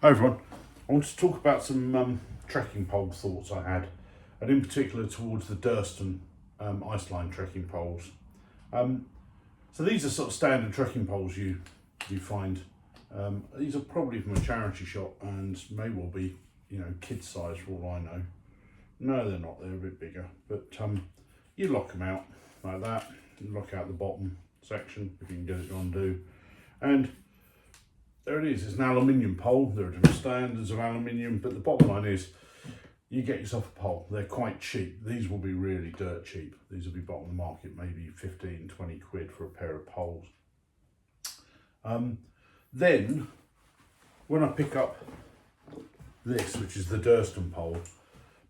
Hi everyone, I want to talk about some trekking pole thoughts I had, and in particular towards the Durston Iceline trekking poles. So these are sort of standard trekking poles you find. These are probably from a charity shop and may well be, kid size for all I know. No, they're not, they're a bit bigger, but you lock them out like that, you lock out the bottom section if you can get it to undo, and there it is. It's an aluminium pole. There are different standards of aluminium, but the bottom line is you get yourself a pole. They're quite cheap. These will be really dirt cheap. These will be bottom of the market, maybe 15, 20 quid for a pair of poles. Then when I pick up this, which is the Durston pole,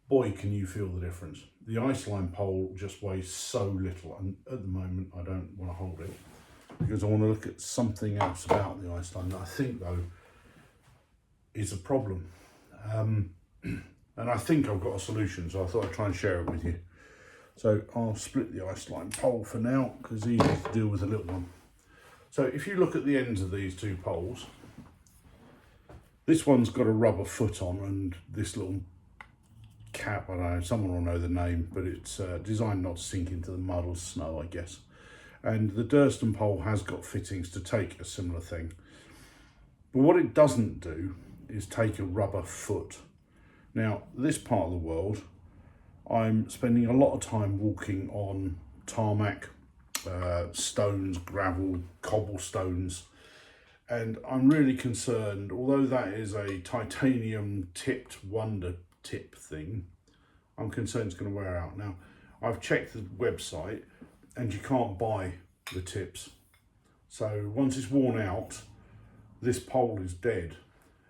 boy, can you feel the difference. The Iceline pole just weighs so little, and at the moment I don't want to hold it, because I want to look at something else about the Iceline that I think, though, is a problem. And I think I've got a solution, so I thought I'd try and share it with you. So I'll split the Iceline pole for now, because it's easy to deal with a little one. So if you look at the ends of these two poles, this one's got a rubber foot on, and this little cap, I don't know, someone will know the name, but it's designed not to sink into the mud or snow, I guess. And the Durston pole has got fittings to take a similar thing. But what it doesn't do is take a rubber foot. Now, this part of the world, I'm spending a lot of time walking on tarmac, stones, gravel, cobblestones, and I'm really concerned, although that is a titanium tipped wonder tip thing, I'm concerned it's going to wear out. Now, I've checked the website, and you can't buy the tips. So once it's worn out, this pole is dead.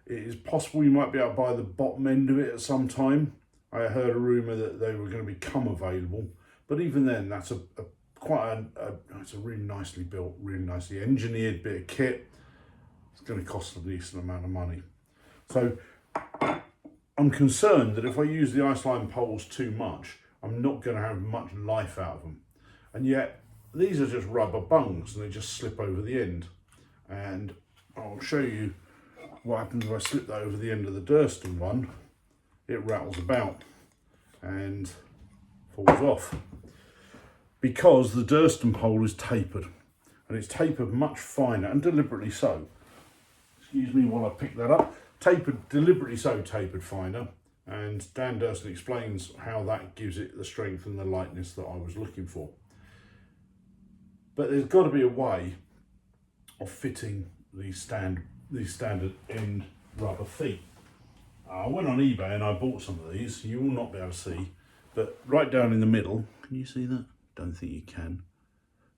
It is possible you might be able to buy the bottom end of it at some time. I heard a rumour that they were going to become available, but even then, that's it's a really nicely built, really nicely engineered bit of kit. It's going to cost a decent amount of money. So I'm concerned that if I use the Iceline poles too much, I'm not going to have much life out of them. And yet, these are just rubber bungs, and they just slip over the end. And I'll show you what happens if I slip that over the end of the Durston one. It rattles about and falls off, because the Durston pole is tapered, and it's tapered much finer, and deliberately so. Excuse me while I pick that up. Deliberately so tapered finer. And Dan Durston explains how that gives it the strength and the lightness that I was looking for. But there's got to be a way of fitting these standard end rubber feet. I went on eBay and I bought some of these. You will not be able to see, but right down in the middle, can you see that? Don't think you can.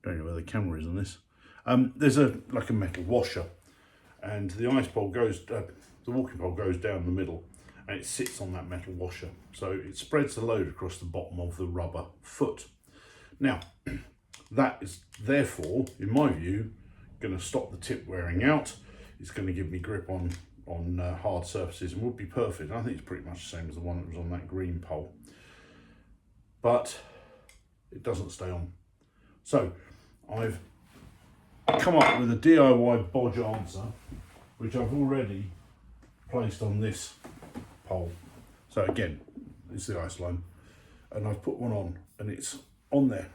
Don't know where the camera is on this. There's like a metal washer, and the walking pole goes down the middle, and it sits on that metal washer. So it spreads the load across the bottom of the rubber foot. Now, that is therefore, in my view, going to stop the tip wearing out. It's going to give me grip on hard surfaces, and would be perfect. I think it's pretty much the same as the one that was on that green pole. But it doesn't stay on. So I've come up with a DIY bodge answer, which I've already placed on this pole. So again, it's the Iceline, and I've put one on, and it's on there.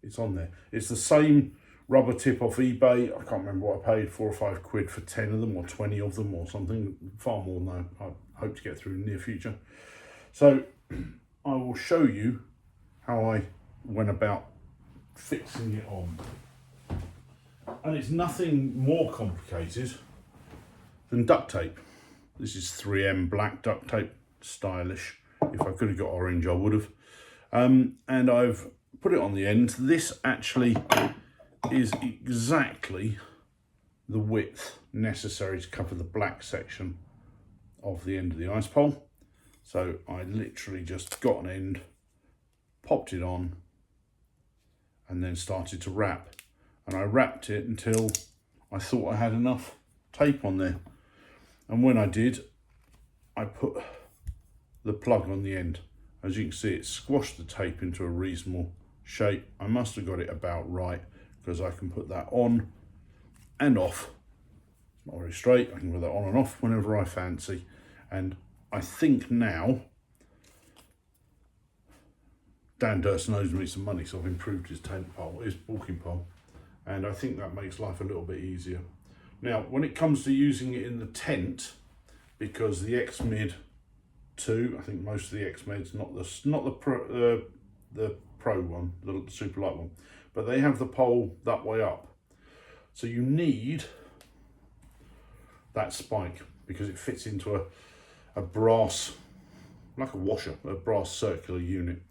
It's on there. It's the same rubber tip off eBay. I can't remember what I paid, 4 or 5 quid for 10 of them or 20 of them or something, far more than I hope to get through in the near future. So I will show you how I went about fixing it on. And it's nothing more complicated than duct tape. This is 3M black duct tape, stylish. If I could have got orange, I would have. And I've put it on the end. This actually is exactly the width necessary to cover the black section of the end of the ice pole. So I literally just got an end, popped it on, and then started to wrap. And I wrapped it until I thought I had enough tape on there. And when I did, I put the plug on the end. As you can see, it squashed the tape into a reasonable shape. I must have got it about right, because I can put that on and off not very straight. I can put that on and off whenever I fancy. And I think now, Dan Durston owes me some money, so I've improved his tent pole, his walking pole. And I think that makes life a little bit easier. Now, when it comes to using it in the tent, because the X-Mid 2, I think most of the X-Mids, not the Pro one, the super light one, but they have the pole that way up. So you need that spike because it fits into a brass, like a washer, a brass circular unit,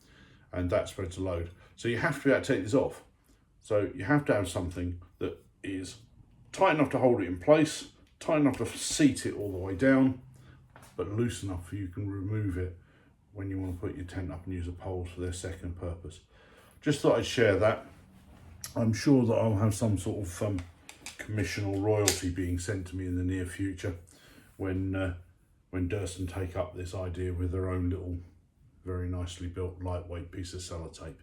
and that spreads the load. So you have to be able to take this off. So you have to have something that is tight enough to hold it in place, tight enough to seat it all the way down, but loose enough so you can remove it when you want to put your tent up and use the poles for their second purpose. Just thought I'd share that. I'm sure that I'll have some sort of commission or royalty being sent to me in the near future when Durston take up this idea with their own little, very nicely built, lightweight piece of sellotape.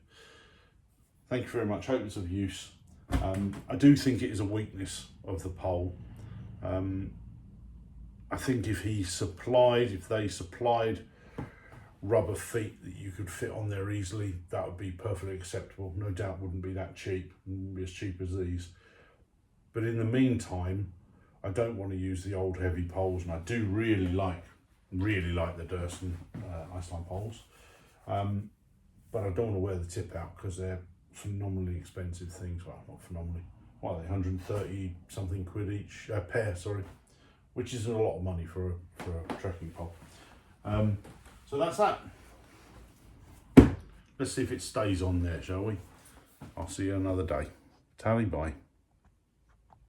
Thank you very much. Hope it's of use. I do think it is a weakness of the pole. I think if they supplied rubber feet that you could fit on there easily, that would be perfectly acceptable. No doubt wouldn't be that cheap, wouldn't be as cheap as these. But in the meantime, I don't want to use the old heavy poles, and I do really like the Durston Iceline Poles. But I don't want to wear the tip out because they're phenomenally expensive things. Well, not phenomenally. What are they, 130 something quid each pair, sorry, which isn't a lot of money for a trekking pole. So that's that. Let's see if it stays on there, shall we? I'll see you another day. Tally bye.